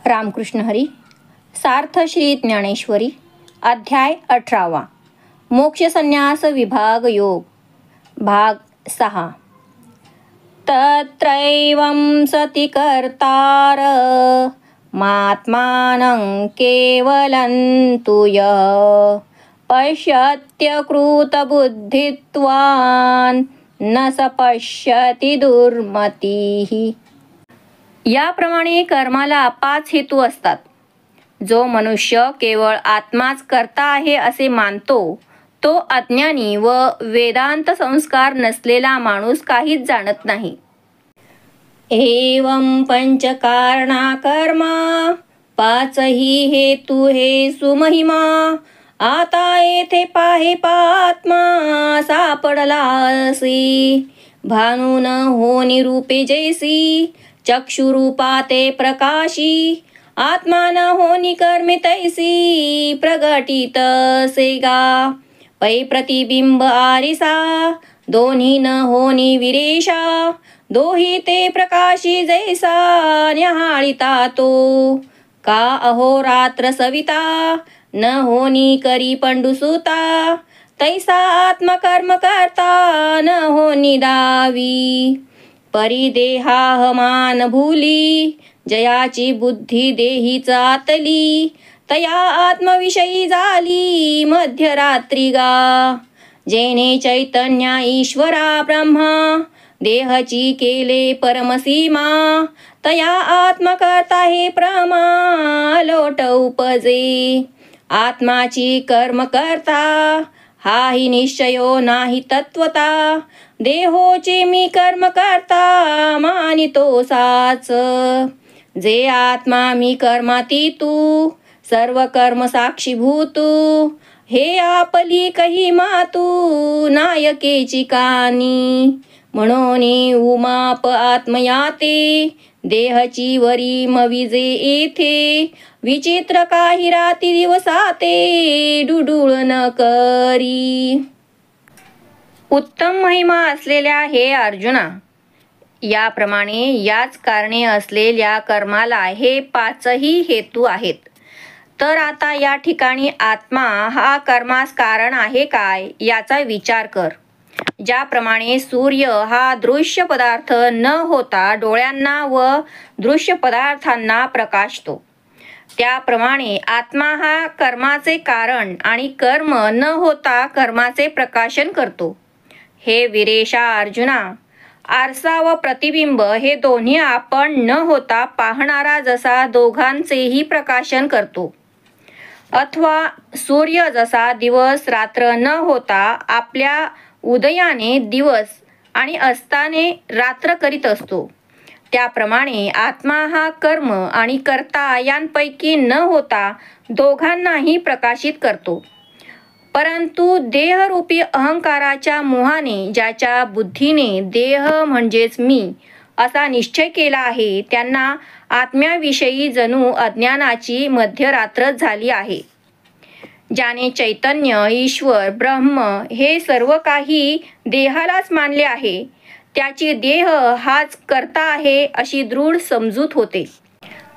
रामकृष्ण हरी. सार्थ श्री ज्ञानेश्वरी. अध्याय 18. मोक्ष संन्यास विभाग योग. भाग 6. तत्रैवं सति कर्तार मात्मानं केवलं तु यः पश्यत्यकृतबुद्धित्वान् न स पश्यति दुर्मतीः. याप्रमाणे कर्माला 5 हेतू असतात. जो मनुष्य केवळ आत्माच कर्ता आहे असे मानतो तो अज्ञानी व वेदांत संस्कार नसलेला माणूस काहीच जाणत नाही. एवं पंचकारणा कर्मा 5 हेतू हे सुमहिमा. आता येथे पाहे पात्मा सापडला असे. भानू न होनी रूपे जैसी चक्षुरूपा ते प्रकाशी. आत्मा न होनी कर्मे तैसी प्रगटित सेगा. पै प्रतिबिंब आरिसा दोन्ही न होनी विरेशा. दोही ते प्रकाशी जैसा न्याहाळिता तो. का अहोरात्र सविता न होनी करी पंडुसुता. तैसा आत्मकर्म करता न होनी दावी. परिदेहाहमान भूली जयाची बुद्धी देही चातली. तया आत्मविषयी झाली मध्यरात्री गा. जेने चैतन्या ईश्वरा ब्रह्मा देहची केले परमसीमा. तया आत्मकर्ता हे प्रमा लोट उपजे. आत्माची कर्म करता हाही निश्चयो नाही तत्वता. देहोचे मी कर्म करता मानितो साच. जे आत्मा मी कर्माती तू सर्व कर्म साक्षीभूतू. हे आपली कही मातू नायकेची कानी. म्हणून उमाप आत्मयाते देहची वरी मविजे येथे. विचित्र काही राती दिवसाते डुडुळ न करी. उत्तम महिमा असलेल्या हे अर्जुना, याप्रमाणे याच कारणे असलेल्या कर्माला हे 5 हेतू आहेत. तर आता या ठिकाणी आत्मा हा कर्मास कारण आहे काय याचा विचार कर. ज्याप्रमाणे सूर्य हा दृश्य पदार्थ न होता डोळ्यांना व दृश्य पदार्थांना प्रकाशतो, त्याप्रमाणे आत्मा हा कर्माचे कारण आणि कर्म न होता कर्माचे प्रकाशन करतो. हे विरेशा अर्जुना, आरसा व प्रतिबिंब हे दोन्ही आपण न होता पाहणारा जसा दोघांचेही प्रकाशन करतो, अथवा सूर्य जसा दिवस रात्र न होता आपल्या उदयाने दिवस आणि अस्ताने रात्र करीत असतो, त्याप्रमाणे आत्मा हा कर्म आणि कर्ता यांपैकी न होता दोघांनाही प्रकाशित करतो. परंतु देहरूपी अहंकाराच्या मोहाने ज्याच्या बुद्धीने देह म्हणजेच मी असा निश्चय केला आहे त्यांना आत्म्याविषयी जणू अज्ञानाची मध्यरात्रच झाली आहे. ज्याने चैतन्य ईश्वर ब्रह्म हे सर्व काही देहालाच मानले आहे त्याची देह हाच कर्ता आहे अशी दृढ समजूत होते.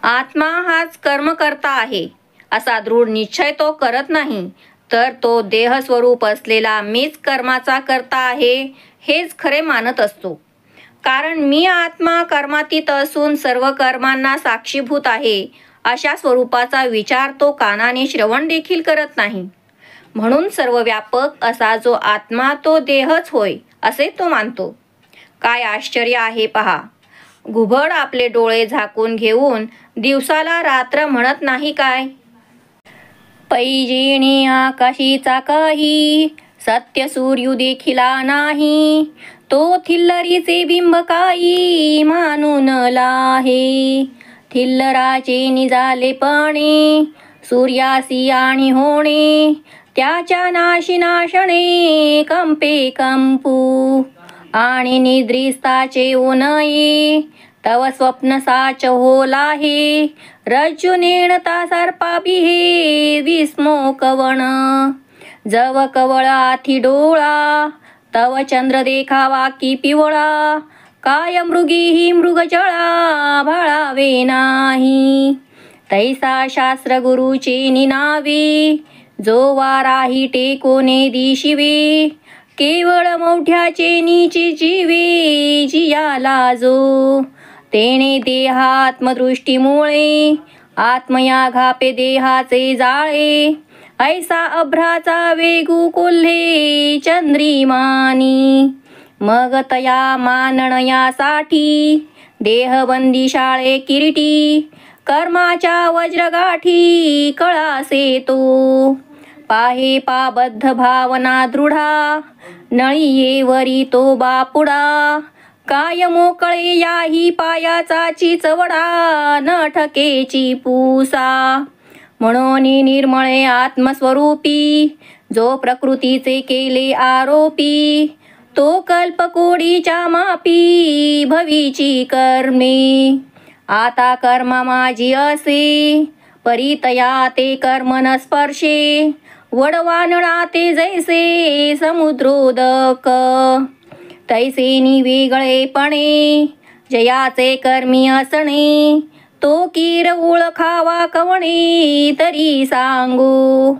आत्मा हाच कर्म करता आहे असा दृढ निश्चय तो करत नाही, तर तो देहस्वरूप असलेला मीच कर्माचा कर्ता आहे हेच खरे मानत असतो. कारण मी आत्मा कर्मातीत असून सर्व कर्मांना साक्षीभूत आहे अशा स्वरूपाचा विचार तो कानाने श्रवण देखील करत नाही. म्हणून सर्व व्यापक असा जो आत्मा तो देहच होय असे तो मानतो. काय आश्चर्य आहे पहा. घुबड आपले डोळे झाकून घेऊन दिवसाला रात्र म्हणत नाही काय. पैजिणी आकाशीचा काही सत्य सूर्य देखिला नाही. तो थिल्लरीचे बिंब काही मानून लाहे. थिल्लराचे निजाले पाणे सूर्यासी आणि होणे. त्याच्या नाशी नाशणे कंपे कंपू. आणि निद्रिस्ताचे उनये तव स्वप्न साच होलाहे. रज्जु नेणता सर्पाभिहे विस्मो कवण. जव कवळाथी डोळा तव चंद्र देखावा की पिवळा. काय मृगी ही मृगजळा भाळावे नाही. तैसा शास्त्र गुरुचे निनावे, जो वाराही टेकोने दिशिवे, केवळ मोठ्याचे नीची जीवे, जियाला जो तेने देहात्मदृष्टीमुळे, आत्मया घापे देहाचे जाळे, ऐसा अभ्राचा वेगू कोल्हे चंद्रिमानी, मग तया मानण्यासाठी, देहबंदी शाळे किरीटी, कर्माच्या वज्रगाठी कळासे तो, पाहे पाबद्ध भावना दृढा, नळीयेवरी तो बापुडा, काय मोकळे याही पायाचा चिचवडा, न ठकेची पूसा, म्हणून निर्मळे आत्मस्वरूपी, जो प्रकृतीचे केले आरोपी, तो कल्पकोडीच्या मापी, भवीची कर्मे, आता कर्म माझी असे, परितया ते कर्म न स्पर्शे, वडवानळा ते जैसे समुद्रोदक, तैसे निवेगळेपणे, जयाचे कर्मी असणे, तो कीर ओळखावा कवणे तरी सांगू,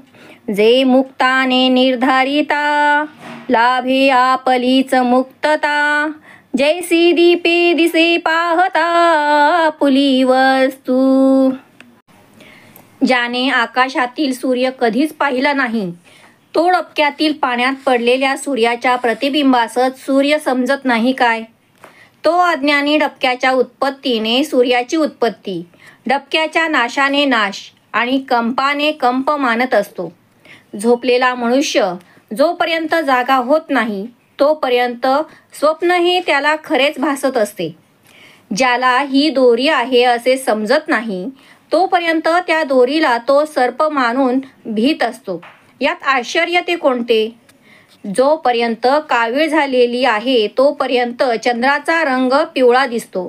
जे मुक्ताने निर्धारिता, लाभे आपलीच मुक्तता, जैसी दीपे दिसे पाहता आपुली वस्तू. ज्याने आकाशातील सूर्य कधीच पाहिला नाही, तो डबक्यातील पाण्यात पडलेल्या सूर्याच्या प्रतिबिंबासच सूर्य समजत नाही काय. तो अज्ञानी डबक्याच्या उत्पत्तीने सूर्याची उत्पत्ती, डबक्याच्या नाशाने नाश आणि कंपाने कंप मानत असतो. झोपलेला मनुष्य जोपर्यंत जागा होत नाही तोपर्यंत स्वप्न हे त्याला खरेच भासत असते. ज्याला ही दोरी आहे असे समजत नाही तोपर्यंत त्या दोरीला तो सर्प मानून भीत असतो. यात आश्चर्य ते कोणते? जोपर्यंत कावीळ झालेली आहे तोपर्यंत चंद्राचा रंग पिवळा दिसतो,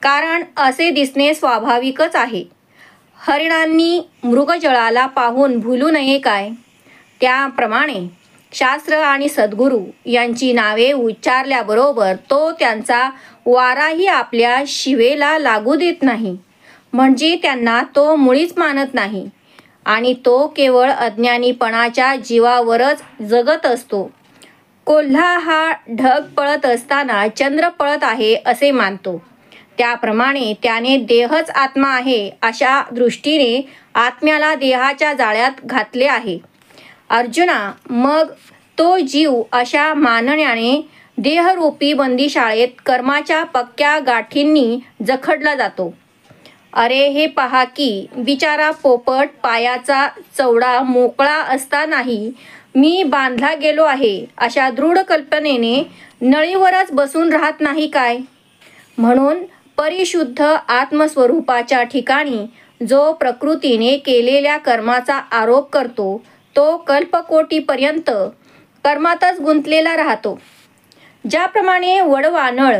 कारण असे दिसणे स्वाभाविकच आहे. हरिणांनी मृगजळाला पाहून भुलू नये काय? त्याप्रमाणे शास्त्र आणि सद्गुरू यांची नावे उच्चारल्याबरोबर तो त्यांचा वाराही आपल्या शिवेला लागू देत नाही, म्हणजे त्यांना तो मुळीच मानत नाही आणि तो केवळ अज्ञानीपणाच्या जीवावरच जगत असतो. कोल्हा हा ढग पळत असताना चंद्र पळत आहे असे मानतो. त्याप्रमाणे त्याने देहच आत्मा आहे अशा दृष्टीने आत्म्याला देहाच्या जाळ्यात घातले आहे. अर्जुना, मग तो जीव अशा मानण्याने देहरूपी बंदीशाळेत कर्माच्या पक्क्या गाठींनी जखडला जातो. अरे हे पहा की बिचारा पोपट पायाचा चवडा मोकळा असतानाही मी बांधला गेलो आहे अशा दृढ कल्पनेने नळीवरच बसून राहत नाही काय? म्हणून परिशुद्ध आत्मस्वरूपाच्या ठिकाणी जो प्रकृतीने केलेल्या कर्माचा आरोप करतो तो कल्पकोटीपर्यंत कर्मातच गुंतलेला राहतो. ज्याप्रमाणे वडवानळ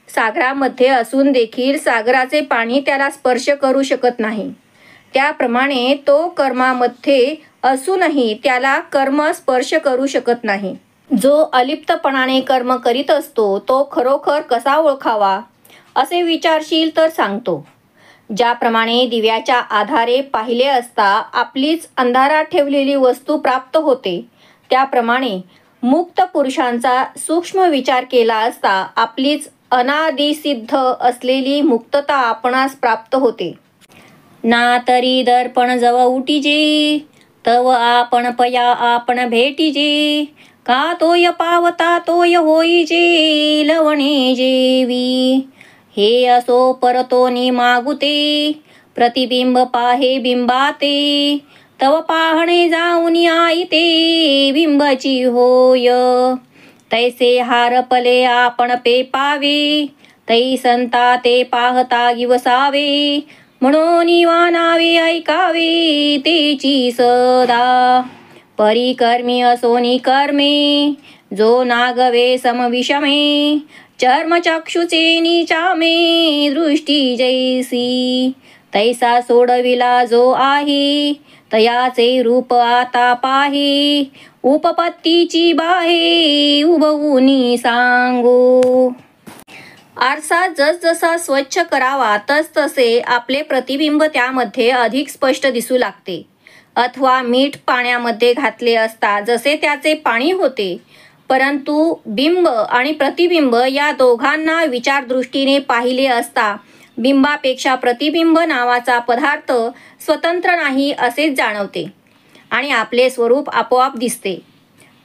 सागरामध्ये असून देखील सागराचे पाणी त्याला स्पर्श करू शकत नाही, त्याप्रमाणे तो कर्मामध्ये असूनही त्याला कर्म स्पर्श करू शकत नाही. जो अलिप्तपणाने कर्म करीत असतो तो खरोखर कसा ओळखावा असे विचारशील तर सांगतो. ज्याप्रमाणे दिव्याच्या आधारे पाहिले असता आपलीच अंधारात ठेवलेली वस्तू प्राप्त होते, त्याप्रमाणे मुक्त पुरुषांचा सूक्ष्म विचार केला असता आपलीच अनादिसिद्ध असलेली मुक्तता आपणास प्राप्त होते. ना तरी दर्पण जव उटीजे, तव आपण पया आपण भेटीजे, का तोय पावता तोय होईजे, लवणे जेवी. हे असो परतोनी मागुते, प्रतिबिंब पाहे बिंबाते, तव पाहणे जाऊन आईते, बिंबची होय. तैसे हारपले आपण पेपावे, तै संता ते पाहता गिवसावे, म्हणून वानावे ऐकावे तेची सदा. परिकर्मी असोनी कर्मे, जो नागवे समविषमे, चर्मचक्षुचे नीचामे दृष्टी जैसी. तैसा सोडविला जो आहे, तयाचे रूप आता पाहे, उपपत्तीची बाहे उभवूनी सांगू. आरसा जसजसा स्वच्छ करावा तसतसे आपले प्रतिबिंब त्यामध्ये अधिक स्पष्ट दिसू लागते. अथवा मीठ पाण्यामध्ये घातले असता जसे त्याचे पाणी होते, परंतु बिंब आणि प्रतिबिंब या दोघांना विचारदृष्टीने पाहिले असता बिंबापेक्षा प्रतिबिंब नावाचा पदार्थ स्वतंत्र नाही असेच जाणवते आणि आपले स्वरूप आपोआप दिसते.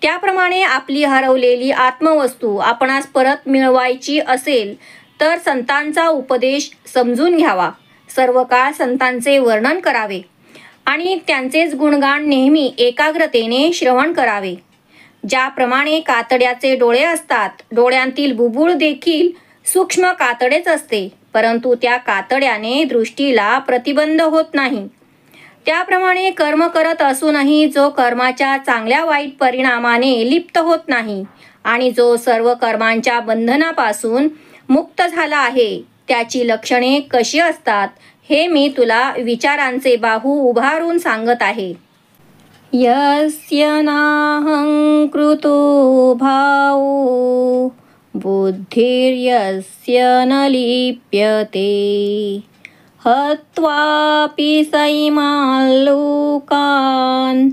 त्याप्रमाणे आपली हरवलेली आत्मवस्तू आपणास परत मिळवायची असेल तर संतांचा उपदेश समजून घ्यावा, सर्व काळ संतांचे वर्णन करावे आणि त्यांचेच गुणगान नेहमी एकाग्रतेने श्रवण करावे. ज्याप्रमाणे कातड्याचे डोळे असतात, डोळ्यांतील बुबुळ देखील सूक्ष्म कातडेच असते, परंतु त्या कातड्याने दृष्टीला प्रतिबंध होत नाही. त्याप्रमाणे कर्म करत असूनही जो कर्माच्या चांगल्या वाईट परिणामाने लिप्त होत नाही आणि जो सर्व कर्मांच्या बंधनापासून मुक्त झाला आहे, त्याची लक्षणे कशी असतात हे मी तुला विचारांचे बाहू उभारून सांगत आहे. यस्य नाहंकृतो भावो बुद्धिर्यस्य न लिप्यते हत्वापि सैमान् लोकान्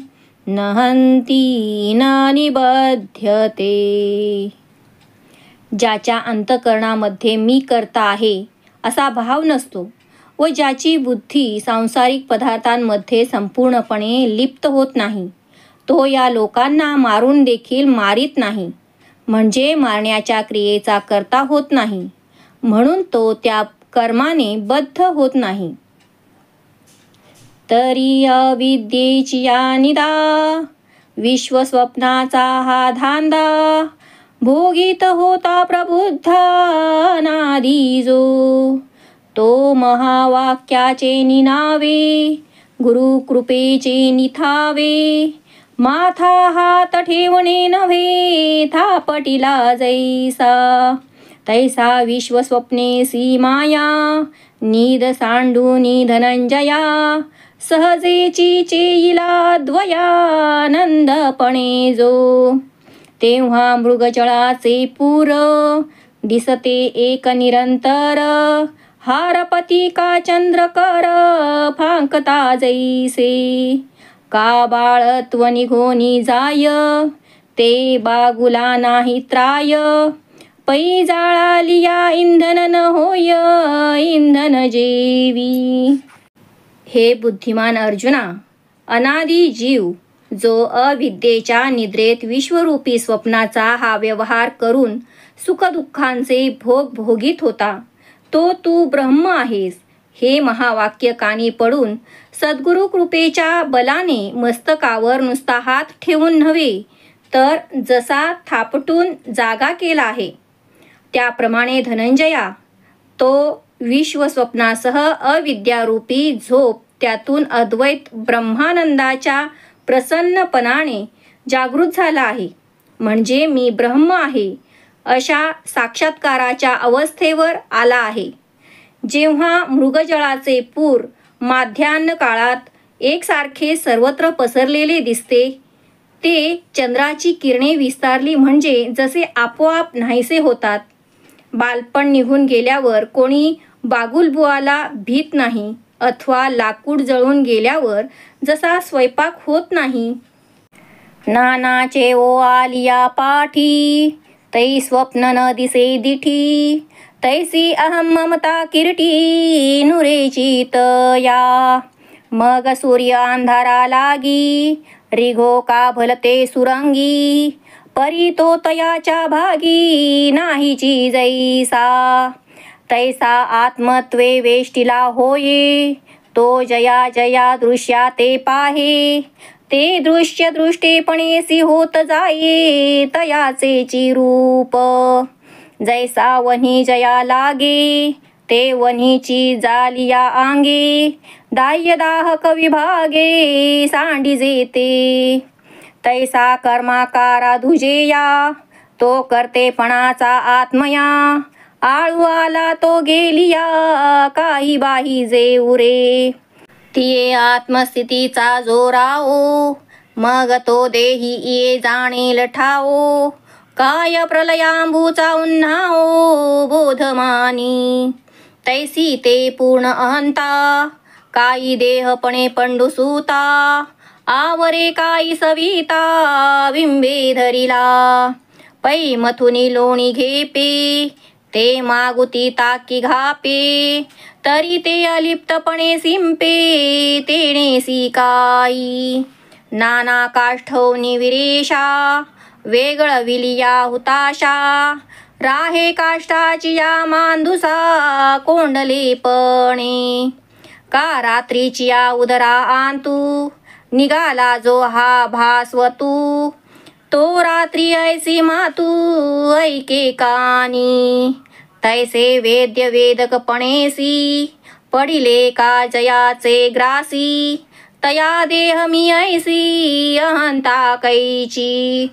न हन्ति न निबध्यते. ज्याच्या अंतःकरणामध्ये मी करता आहे असा भाव नसतो व ज्याची बुद्धी सांसारिक पदार्थांमध्ये संपूर्णपणे लिप्त होत नाही, तो या लोकांना मारून देखील मारित नाही, म्हणजे मारण्याच्या क्रियेचा कर्ता होत नाही, म्हणून तो त्या कर्माने बद्ध होत नाही. तरी अविद्येची या निदा विश्वस्वप्नाचा हा धांदा भोगीत होता प्रबुद्धानादी जो. तो महावाक्याचे निनावे गुरुकृपेचे निथावे माथा हात ठेवणे नव्हे थापटिला जैसा. तैसा विश्वस्वप्नेसी माया निद सांडूनी धनंजया सहजेची चेईला द्वयानंदपणे जो. तेव्हा मृगजळाचे पूर दिसते एक निरंतर हारपती का चंद्रकर फांकता जैसे. का बाळत्व निघोनी जाय ते बागुला नाही त्राय पै जाळालिया इंधन न होय इंधन जेवी. हे बुद्धिमान अर्जुना, अनादि जीव जो अविद्येच्या निद्रेत विश्वरूपी स्वप्नाचा हा व्यवहार करून सुखदुःखांचे भोग भोगीत होता, तो तू ब्रह्म आहेस. हे महावाक्य कानी पडून सद्गुरु कृपेच्या बलाने मस्तकावर नुसता हात ठेवून नव्हे तर जसा थापटून जागा केला आहे, त्याप्रमाणे धनंजया तो विश्वस्वप्नासह अविद्यारूपी झोप त्यातून अद्वैत ब्रह्मानंदाच्या प्रसन्नपणाने जागृत झाला आहे, म्हणजे मी ब्रह्म आहे अशा साक्षात्काराच्या अवस्थेवर आला आहे. जेव्हा मृगजळाचे पूर माध्यान्ह काळात एकसारखे सर्वत्र पसरलेले दिसते, ते चंद्राची किरणे विस्तारली म्हणजे जसे आपोआप नाहीसे होतात. बालपण निघून गेल्यावर कोणी बागुलबुवाला भीत नाही अथवा लाकूड जळून गेल्यावर जसा स्वयंपाक होत नाही. नानाचे ओ आलिया पाठी तै स्वप्न न दिसे दिठी तैसी अहम ममता किरटी नुरेची तया. मग सूर्य अंधारा लागी रिघो का भलते सुरंगी परी तो तयाच्या भागी नाहीची जैसा. तैसा आत्मत्वे वेष्टिला होये तो जया जया दृश्या ते पाहे ते दृश्य दृष्टेपणेसी होत जाये तयाचे चिरूप. जैसा वन्ही जया लागे ते वन्हीची जालिया आंगे दाह्य दाहक विभागे सांडिजे ते. तैसा कर्माकारा धुजेया तो करतेपणाचा आत्मया आळू आला तो गेलिया काही बाही जे उरे. तिये आत्मस्थितीचा जोराओ मग तो देही ये जाणेल ठाओ काय प्रलयांबूचा उन्हाओ बोधमानी. तैसी ते पूर्ण अहंता काही देहपणे पंडुसूता. आवरे काही सविता बिंबे धरिला. पै मथुनी लोणी घेपे ते मागुती ताकी घापे. तरी ते अलिप्तपणे सिंपे तेणेसी काही. नाना काष्ठवनी विरेशा वेगळविली या हुताशा. राहे काष्टाची या मांदुसा कोंडलेपणे. का रात्रीची या उदरा आंतू निघाला जो हा भास्वतू. तो रात्री ऐसी मातू ऐके कानी. तैसे वेद्य वेदकपणेसी पडिले का जयाचे ग्रासी. तया देह मी ऐसी अहंता कैची.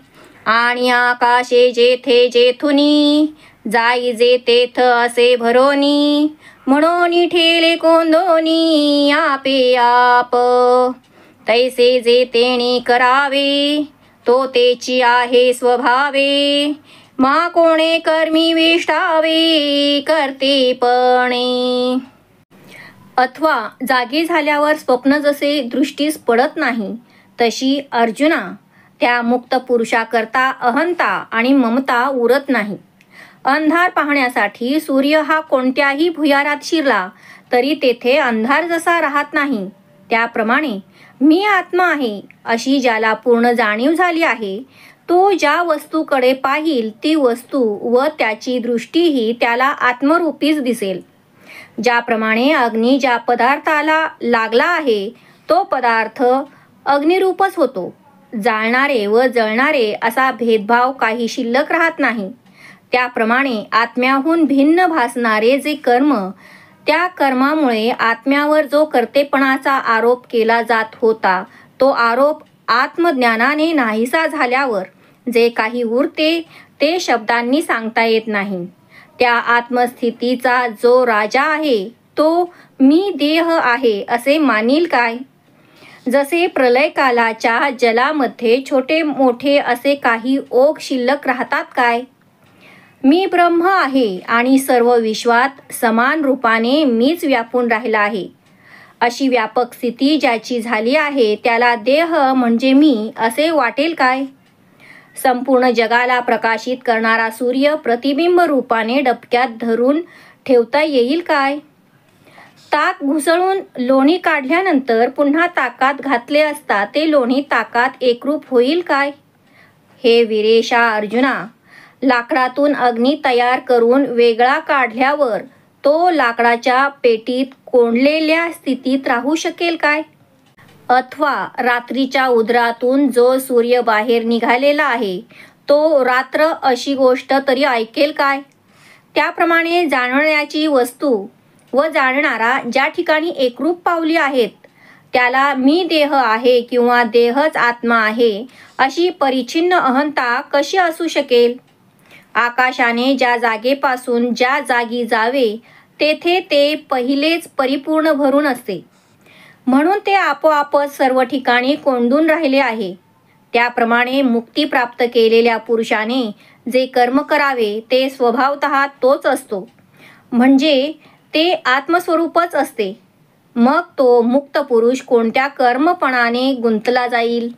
आणि आकाशे जेथे जेथुनी जाई जे तेथ असे भरोनी. म्हणून ठेले कोंदोनी आपे आप. तैसे जे तेणी करावे तो तेची आहे स्वभावे. मा कोणे कर्मी वेष्टावे करतेपणे. अथवा जागे झाल्यावर स्वप्न जसे दृष्टीस पडत नाही तशी अर्जुना त्या मुक्त पुरुषाकरता अहंता आणि ममता उरत नाही. अंधार पाहण्यासाठी सूर्य हा कोणत्याही भुयारात शिरला तरी तेथे अंधार जसा राहत नाही त्याप्रमाणे मी आत्मा आहे अशी ज्याला पूर्ण जाणीव झाली आहे तो ज्या वस्तूकडे पाहिल ती वस्तू व त्याची दृष्टीही त्याला आत्मरूपीच दिसेल. ज्याप्रमाणे अग्नी ज्या पदार्थाला लागला आहे तो पदार्थ अग्निरूपच होतो. जाळणारे व जळणारे असा भेदभाव काही शिल्लक राहत नाही. त्याप्रमाणे आत्म्याहून भिन्न भासणारे जे कर्म त्या कर्मामुळे आत्म्यावर जो कर्तेपणाचा आरोप केला जात होता तो आरोप आत्मज्ञानाने नाहीसा झाल्यावर जे काही उरते ते शब्दांनी सांगता येत नाही. त्या आत्मस्थितीचा जो राजा आहे तो मी देह आहे असे मानील काय. जसे प्रलयकालाच्या जलामध्ये छोटे मोठे असे काही ओघ शिल्लक राहतात काय. मी ब्रह्म आहे आणि सर्व विश्वात समान रूपाने मीच व्यापून राहिला आहे अशी व्यापक स्थिती ज्याची झाली आहे त्याला देह म्हणजे मी असे वाटेल काय. संपूर्ण जगाला प्रकाशित करणारा सूर्य प्रतिबिंब रूपाने डबक्यात धरून ठेवता येईल काय. ताक घुसळून लोणी काढल्यानंतर पुन्हा ताकात घातले असता ते लोणी ताकात एकरूप होईल काय. हे वीरेशा अर्जुना, लाकडातून अग्नी तयार करून वेगळा काढल्यावर तो लाकडाच्या पेटीत कोंडलेल्या स्थितीत राहू शकेल काय. अथवा रात्रीच्या उदरातून जो सूर्य बाहेर निघालेला आहे तो रात्र अशी गोष्ट तरी ऐकेल काय. त्याप्रमाणे जाणण्याची वस्तू व जाणणारा ज्या ठिकाणी एकरूप पावली आहेत त्याला मी देह आहे किंवा देहच आत्मा आहे अशी परिच्छिन्न अहंता कशी असू शकेल. आकाशाने ज्या जागेपासून ज्या जागी जावे तेथे ते पहिलेच परिपूर्ण भरून असते म्हणून ते आपोआपच सर्व ठिकाणी कोंडून राहिले आहे. त्याप्रमाणे मुक्ती प्राप्त केलेल्या पुरुषाने जे कर्म करावे ते स्वभावतः तोच असतो म्हणजे ते आत्मस्वरूपच असते. मग तो मुक्त पुरुष कोणत्या कर्मपणाने गुंतला जाईल.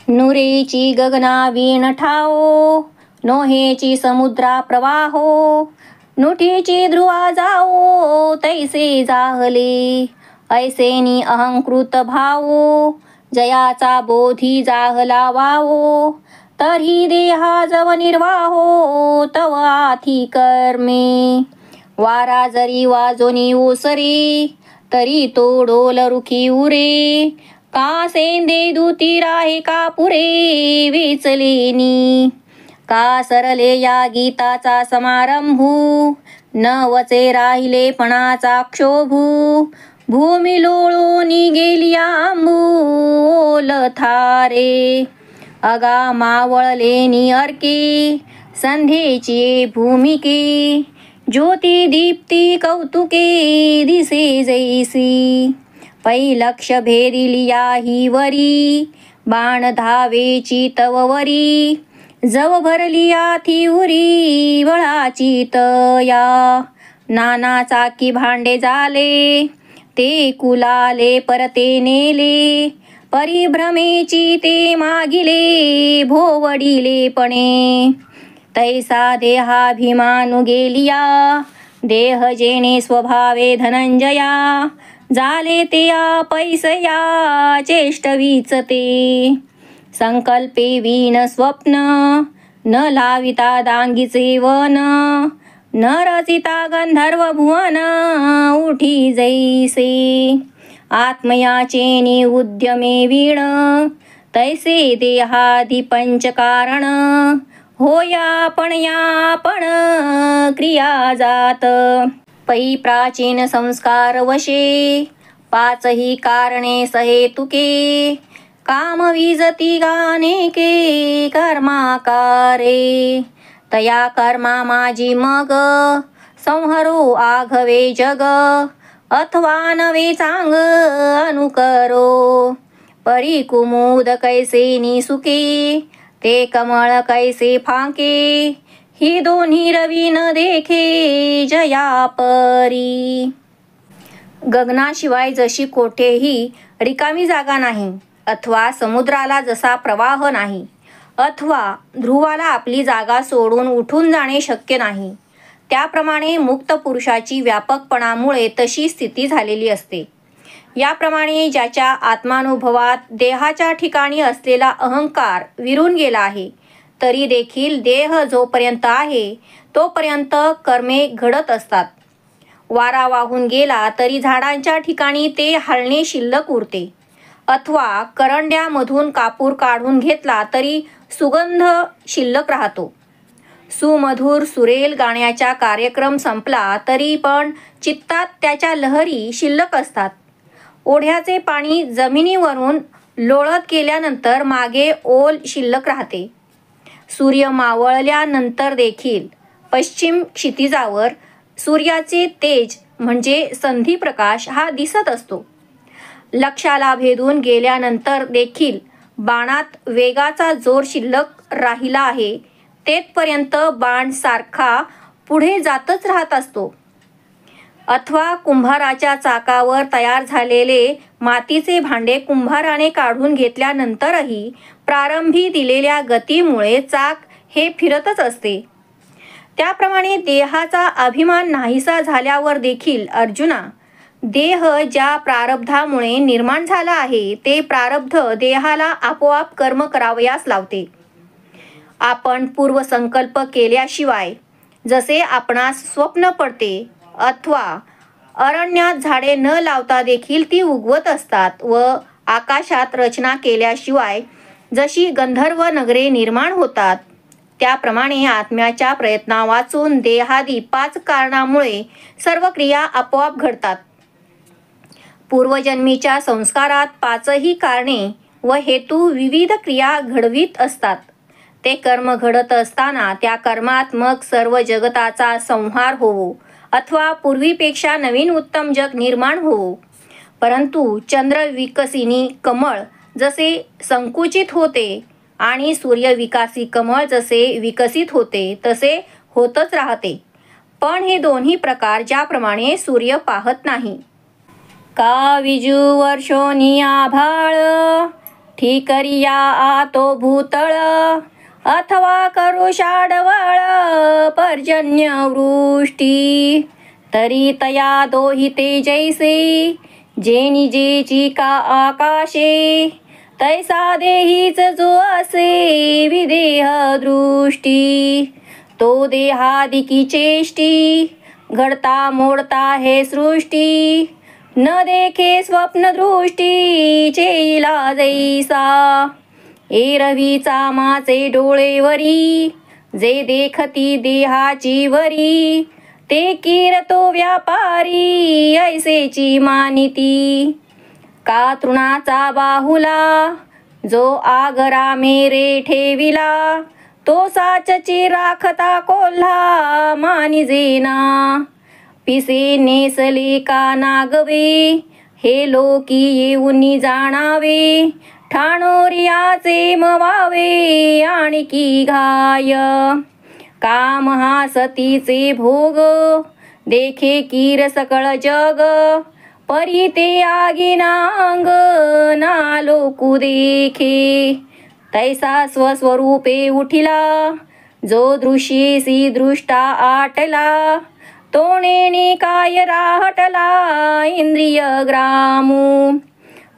नुरेची गगना वीण ठाओ नोहेची समुद्रा प्रवाहो. नुठीची ध्रुवा जाओ तैसे जाहले. ऐसेनी अहंकृत भावो जयाचा बोधी जाहला वावो. तरी देहा जव निर्वाहो तव आथी कर्मे. वारा जरी वाजोनी ओसरे तरी तो डोल रुखी उरे. का सेंदे दूती राहे का पुरे वेचलेनी. का सरले या गीताचा समारंभू न वचे राहिले पणाचा क्षोभू. भूमी लोळोनी गेली आंबू ओल थारे. अगा मावळलेनी अर्के संध्येची भूमिके. ज्योती दीप्ती कौतुके दिसे जैसी. पै लक्ष भेदिली याही वरी बाण धावेची तव वरी. जव भरली आथी उरी बळाची तया, नाना चाकी भांडे झाले ते कुलाले परते नेले, परिभ्रमेची ते मागिले भोवडिलेपणे, तैसा देहाभिमानु गेलिया देह जेणे स्वभावे धनंजया, झाले ते या पैसया चेष्टवीच ते, संकल्पे वीण स्वप्न न लाविता दांगीचे वन, न रचिता गंधर्व भुवन उठी जैसे, आत्मयाचेनी उद्यमे वीण तैसे देहादी पंचकारण, होया पण या पण क्रिया जात, पै प्राचीन संस्कार वशे पाचही कारणे सहेतुके, काम विजती गानेके कर्माकारे, तया कर्मा माझी मग संहरो आघवे जग, अथवा नवे चांग अनुकरो, परी कुमुद कैसे निसुके ते कमळ कैसे फाके, ही दोन्ही रवी न देखे जया परी, गगनाशिवाय जशी कोठेही रिकामी जागा नाही, अथवा समुद्राला जसा प्रवाह नाही, अथवा ध्रुवाला आपली जागा सोडून उठून जाणे शक्य नाही, त्याप्रमाणे मुक्त पुरुषाची व्यापकपणामुळे तशी स्थिती झालेली असते. याप्रमाणे ज्याच्या आत्मानुभवात देहाच्या ठिकाणी असलेला अहंकार विरून गेला आहे, तरी देखील देह जोपर्यंत आहे तोपर्यंत कर्मे घडत असतात. वारा वाहून गेला तरी झाडांच्या ठिकाणी ते हलणे शिल्लक उरते, अथवा करंड्यामधून कापूर काढून घेतला तरी सुगंध शिल्लक राहतो. सुमधुर सुरेल गाण्याचा कार्यक्रम संपला तरी पण चित्तात त्याच्या लहरी शिल्लक असतात. ओढ्याचे पाणी जमिनीवरून लोळत गेल्यानंतर मागे ओल शिल्लक राहते. सूर्य मावळल्यानंतर देखील पश्चिम क्षितिजावर सूर्याचे तेज म्हणजे संधी प्रकाश हा दिसत असतो. लक्ष्याला भेदून गेल्यानंतर देखील बाणात वेगाचा जोर शिल्लक राहिला आहे, तेथपर्यंत बाण सारखा पुढे जातच राहत असतो. अथवा कुंभाराच्या चाकावर तयार झालेले मातीचे भांडे कुंभाराने काढून घेतल्यानंतरही प्रारंभी दिलेल्या गतीमुळे चाक हे फिरतच असते. त्याप्रमाणे देहाचा अभिमान नाहीसा झाल्यावर देखील अर्जुना, देह ज्या प्रारब्धामुळे निर्माण झाला आहे ते प्रारब्ध देहाला आपोआप कर्म करावयास लावते. आपण पूर्वसंकल्प केल्याशिवाय जसे आपणास स्वप्न पडते, अथवा अरण्यात झाडे न लावता देखील ती उगवत असतात, व आकाशात रचना केल्याशिवाय जशी गंधर्व नगरे निर्माण होतात, त्याप्रमाणे आत्म्याच्या प्रयत्नावाचून देहादी 5 कारणामुळे सर्व क्रिया आपोआप घडतात. पूर्वजन्मीच्या संस्कारात 5ही कारणे व हेतू विविध क्रिया घडवीत असतात. ते कर्म घडत असताना त्या कर्मात मग सर्व जगताचा संहार होवो, अथवा पूर्वीपेक्षा नवीन उत्तम जग निर्माण होवो. परंतु चंद्र विकसिनी कमळ जसे संकुचित होते आणि सूर्य विकासी कमळ जसे विकसित होते तसे होतच राहते. पण हे दोन्ही प्रकार ज्याप्रमाणे सूर्य पाहत नाही. का विजू वर्षोनी आभाळ ठीकरिया आतो भूतळ, अथवा करू शाडवळ पर्जन्य वृष्टी, तरी तया दोहिते जैसे जेनी जेची का आकाशे, तैसा देहीच जो असे विदेह दृष्टी, तो देहादिकी चेष्टी घडता मोडता हे सृष्टी, न देखे स्वप्न दृष्टी चेला जैसा, एरवीचा माचे डोळेवरी जे देखती देहाची वरी, ते किरतो व्यापारी ऐसेची मानिती. का तृणाचा बाहुला जो आगरा मेरे ठेविला, तो साचची राखता कोल्हा मानिजेना, पिसे नेसले का नागवे हे लोकी येऊनी जाणावे, ठाणोरियाचे मवावे आणखी घाय, काम हा सतीचे भोग, देखे कीर सकळ जग, परी ते आगिना अंग, ना लोकू देखे, तैसा स्वस्वरूपे उठिला, जो दृश्येसी दृष्टा आटला, तोणेने काय राहटला इंद्रिय ग्रामू,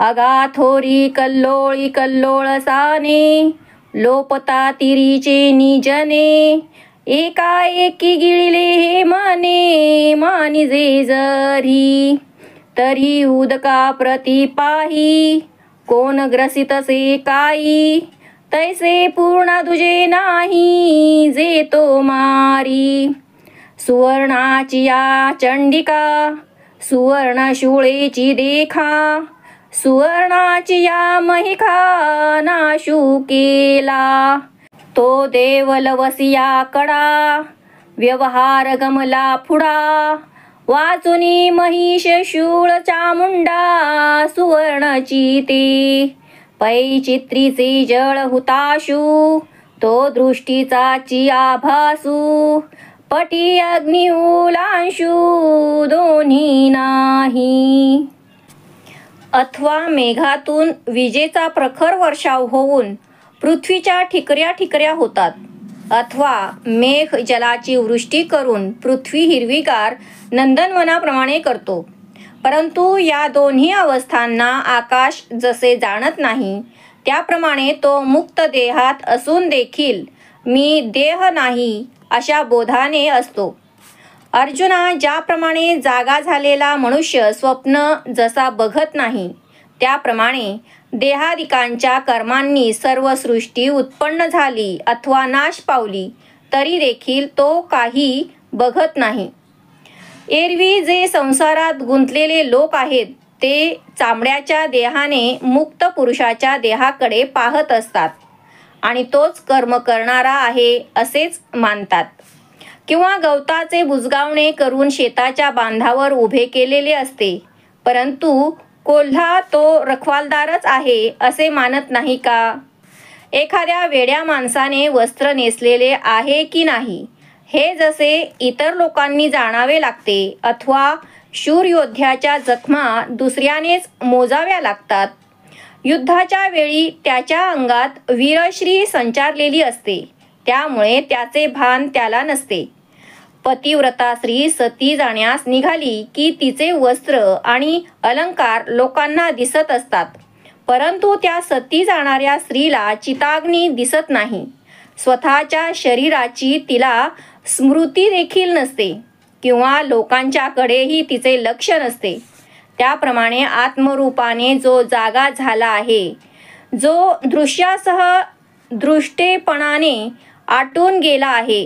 अगाथोरी कल्लोळी कल्लोळसाने, लोपता तिरीचे निजने, एकाएकी गिळले हे मने, मानिजे जरी, तरी उदका प्रति पाही, कोण ग्रसितसे काही, तैसे पूर्ण दुजे नाही, जे तो मारी, सुवर्णाची या चंडिका, सुवर्ण शूळेची देखा, सुवर्णाची या महिखा, नाशू केला, तो देवलवसिया कडा, व्यवहार गमला पुढा, वाचुनी महिष शूळ चामुंडा, सुवर्णची ते, पै चित्रीचे जळ हुताशू, तो दृष्टीचा आभासू, पटी अग्नि उलांशू, दोन्ही नाही, अथवा मेघातून विजेचा प्रखर वर्षाव होऊन पृथ्वीच्या ठिकऱ्या ठिकऱ्या होतात, अथवा मेघ जलाची वृष्टी करून पृथ्वी हिरवीगार नंदनवनाप्रमाणे करतो. परंतु या दोन्ही अवस्थांना आकाश जसे जाणत नाही, त्याप्रमाणे तो मुक्त देहात असून देखील मी देह नाही अशा बोधाने असतो. अर्जुना, ज्याप्रमाणे जागा झालेला मनुष्य स्वप्न जसा बघत नाही, त्याप्रमाणे देहादिकांच्या कर्मांनी सर्व सृष्टी उत्पन्न झाली अथवा नाश पावली तरी देखील तो काही बघत नाही. एरवी जे संसारात गुंतलेले लोक आहेत ते चामड्याच्या देहाने मुक्त पुरुषाच्या देहाकडे पाहत असतात आणि तोच कर्म करणारा आहे असेच मानतात, किंवा गवताचे बुजगावणे करून शेताच्या बांधावर उभे केलेले असते, परंतु कोल्हा तो रखवालदारच आहे असे मानत नाही का? एखाद्या वेड्या माणसाने वस्त्र नेसलेले आहे की नाही हे जसे इतर लोकांनी जाणावे लागते, अथवा शूर योद्ध्याच्या जखमा दुसऱ्यानेच मोजाव्या लागतात. युद्धाच्या वेळी त्याच्या अंगात वीरश्री संचारलेली असते, त्यामुळे त्याचे भान त्याला नसते. पतिव्रता स्त्री सती जाण्यास निघाली की तिचे वस्त्र आणि अलंकार लोकांना दिसत असतात, परंतु त्या सती जाणाऱ्या स्त्रीला चिताग्नी दिसत नाही. स्वतःच्या शरीराची तिला स्मृती देखील नसते, किंवा लोकांच्याकडेही तिचे लक्ष नसते. त्याप्रमाणे आत्मरूपाने जो जागा झाला आहे, जो दृश्यासह दृष्टेपणाने आटून गेला आहे,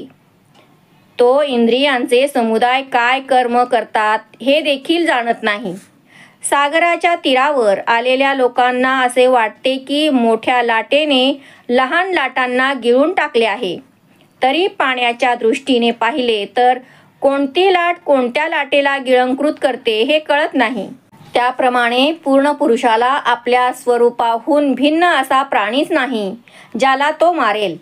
तो इंद्रियांचे समुदाय काय कर्म करतात हे देखील जाणत नाही. सागराच्या तीरावर आलेल्या लोकांना असे वाटते की मोठ्या लाटेने लहान लाटांना गिळून टाकले आहे, तरी पाण्याच्या दृष्टीने पाहिले तर कोणती लाट कोणत्या लाटेला गिळंकृत करते हे कळत नाही. त्याप्रमाणे पूर्ण पुरुषाला आपल्या स्वरूपाहून भिन्न असा प्राणीच नाही ज्याला तो मारेल.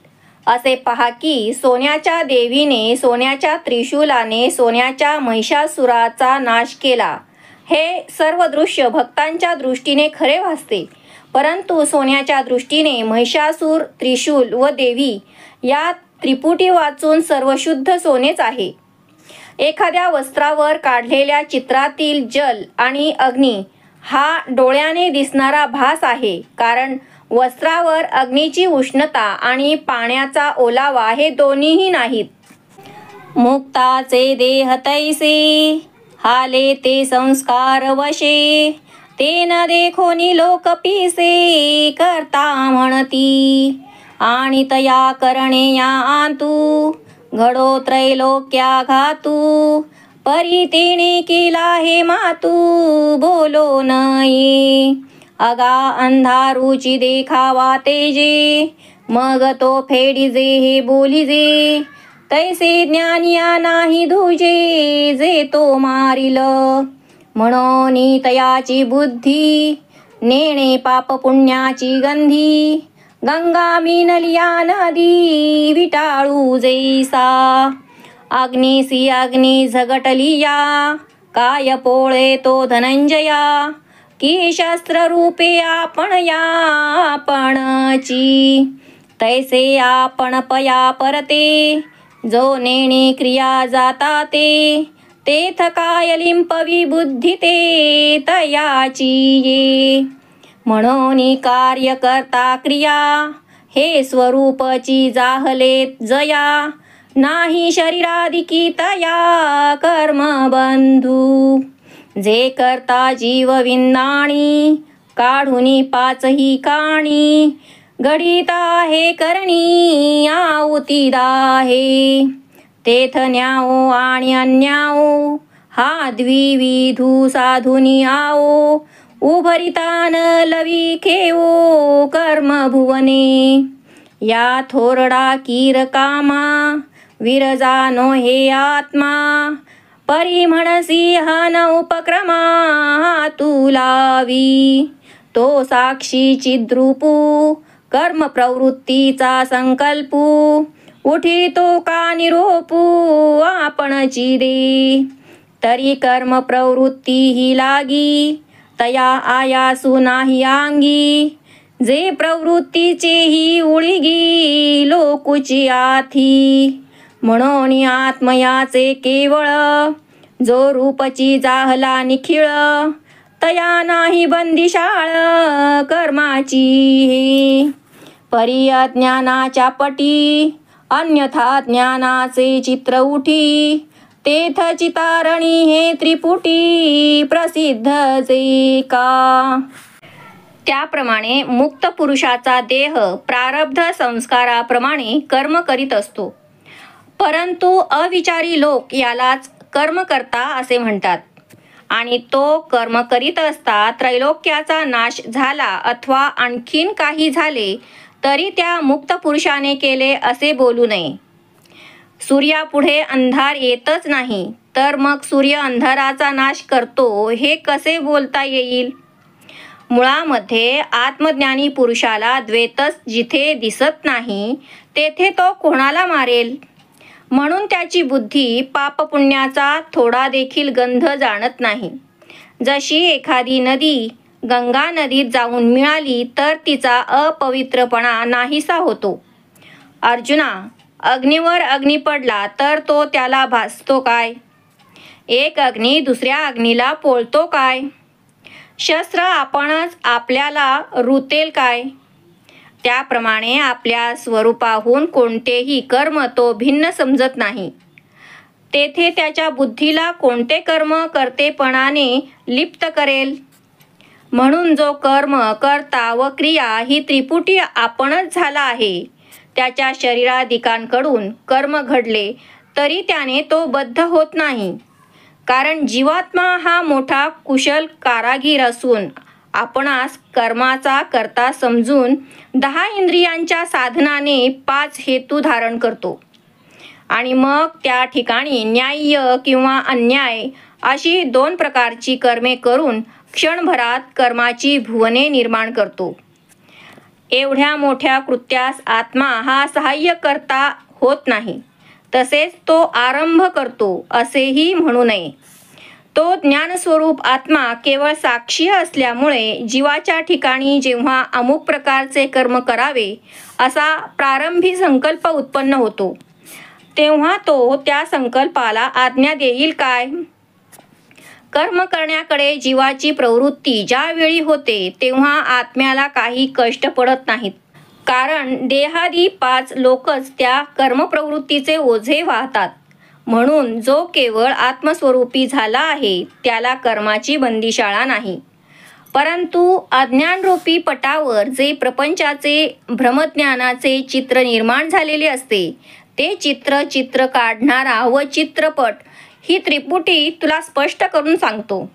असे पहा की सोन्याच्या देवीने सोन्याच्या त्रिशूलाने सोन्याच्या महिषासुराचा नाश केला. हे सर्व दृश्य भक्तांच्या दृष्टीने खरे भासते, परंतु सोन्याच्या दृष्टीने महिषासूर, त्रिशूल व देवी या त्रिपुटी वाचून सर्व शुद्ध सोनेच आहे. एखाद्या वस्त्रावर काढलेल्या चित्रातील जल आणि अग्नी हा डोळ्याने दिसणारा भास आहे, कारण वस्त्रावर अग्नीची उष्णता आणि पाण्याचा ओलावा हे दोन्हीही नाहीत. मुक्ताचे देह तैसे हाले ते संस्कार वशे, ते न देखोनी लोक पिसे करता म्हणती, आणि तया करणे या आंतू घडो त्रैलोक्या घातू, परी तेने केला हे मातू बोलो नये. अगा अंधारूची देखावा तेजे, मग तो फेडिजे हे बोलिजे, तैसे ज्ञानिया नाही दुजे जे तो मारिल. म्हणून तयाची बुद्धी नेणे पाप पुण्याची गंधी, गंगा मिनलिया नदी विटाळू जैसा. अग्निसी अग्नी झगटलिया, काय पोळे तो धनंजया. की शस्त्र रूपे आपण या आपणची, तैसे आपण पया परते. जो नेणे क्रिया जाता ते, तेथ काय लिंपवी बुद्धी ते तयाची ये. म्हणून कार्य करता क्रिया, हे स्वरूपची जाहले जया. नाही शरीरादिकी तया कर्म बंधू. जे करता जीव विंदाणी, काढुनी पाचही काणी. गडिता हे करणी आहुती दाहे, तेथ न्याओ आणि अन्याओ. हा द्विविधू साधुनी आओ, उभरिता न लवी खेवो कर्म भुवने. या थोरडा कीर कामा, विरजानो हे आत्मा. परी म्हणसी हन उपक्रमा तुलावी. तो साक्षी चिद्रूपू, कर्म प्रवृत्तीचा संकल्पू. उठी तो का निरोपू आपणची दे. तरी कर्म प्रवृत्ती ही लागी, तया आयासू नाही अंगी. जे प्रवृत्तीचेही उळिगी लोकुची आथी. म्हणून आत्मयाचे केवळ, जो रूपची जाहला निखिळ. तया नाही बंदिशाळ कर्माची हे. परी अज्ञानाच्या पटी, अन्यथा ज्ञानाचे चित्र उठी. तेथ चितारणी हे त्रिपुटी प्रसिद्ध जे का. त्याप्रमाणे मुक्त पुरुषाचा देह प्रारब्ध संस्काराप्रमाणे कर्म करीत असतो. परंतु अविचारी लोक यालाच कर्मकर्ता असे म्हणतात. आणि तो कर्म करीत असता त्रैलोक्याचा नाश झाला अथवा आणखीन काही झाले तरी त्या मुक्त पुरुषाने केले असे बोलू नये. सूर्यापुढे अंधार येतच नाही, तर मग सूर्य अंधाराचा नाश करतो हे कसे बोलता येईल. मुळामध्ये आत्मज्ञानी पुरुषाला द्वैतच जिथे दिसत नाही तेथे तो कोणाला मारेल. म्हणून त्याची बुद्धी पापपुण्याचा थोडा देखील गंध जाणत नाही. जशी एखादी नदी गंगा नदीत जाऊन मिळाली तर तिचा अपवित्रपणा नाहीसा होतो. अर्जुना, अग्नीवर अग्नी पडला तर तो त्याला भासतो काय? एक अग्नी दुसऱ्या अग्नीला पोळतो काय? शस्त्र आपणच आपल्याला रुतेल काय? त्याप्रमाणे आपल्या स्वरूपाहून कोणतेही कर्म तो भिन्न समजत नाही. तेथे त्याच्या बुद्धीला कोणते कर्म कर्तेपणाने लिप्त करेल. म्हणून जो कर्म कर्ता व क्रिया ही त्रिपुटी आपणच झाला आहे. त्याच्या शरीरादिकांकडून कर्म घडले तरी त्याने तो बद्ध होत नाही. कारण जीवात्मा हा मोठा कुशल कारागीर असून आपणास कर्माचा कर्ता समजून 10 इंद्रियांच्या साधनाने 5 हेतू धारण करतो. आणि मग त्या ठिकाणी न्याय्य किंवा अन्याय अशी 2 प्रकारची कर्मे करून क्षणभरात कर्माची भुवने निर्माण करतो. एवढ्या मोठ्या कृत्यास आत्मा हा सहाय्य करता होत नाही. तसेच तो आरंभ करतो असेही म्हणू नये. तो ज्ञानस्वरूप आत्मा केवळ साक्षी असल्यामुळे जीवाच्या ठिकाणी जेव्हा अमुक प्रकारचे कर्म करावे असा प्रारंभी संकल्प उत्पन्न होतो तेव्हा तो त्या संकल्पाला आज्ञा देईल काय? कर्म करण्याकडे जीवाची प्रवृत्ती ज्यावेळी होते तेव्हा आत्म्याला काही कष्ट पडत नाहीत. कारण देहादी 5 लोकच त्या कर्मप्रवृत्तीचे ओझे वाहतात. म्हणून जो केवळ आत्मस्वरूपी झाला आहे त्याला कर्माची बंदिशाळा नाही. परंतु अज्ञानरूपी पटावर जे प्रपंचाचे भ्रमज्ञानाचे चित्र निर्माण झालेले असते ते चित्र काढणारा व चित्रपट ही त्रिपुटी तुला स्पष्ट करून सांगतो.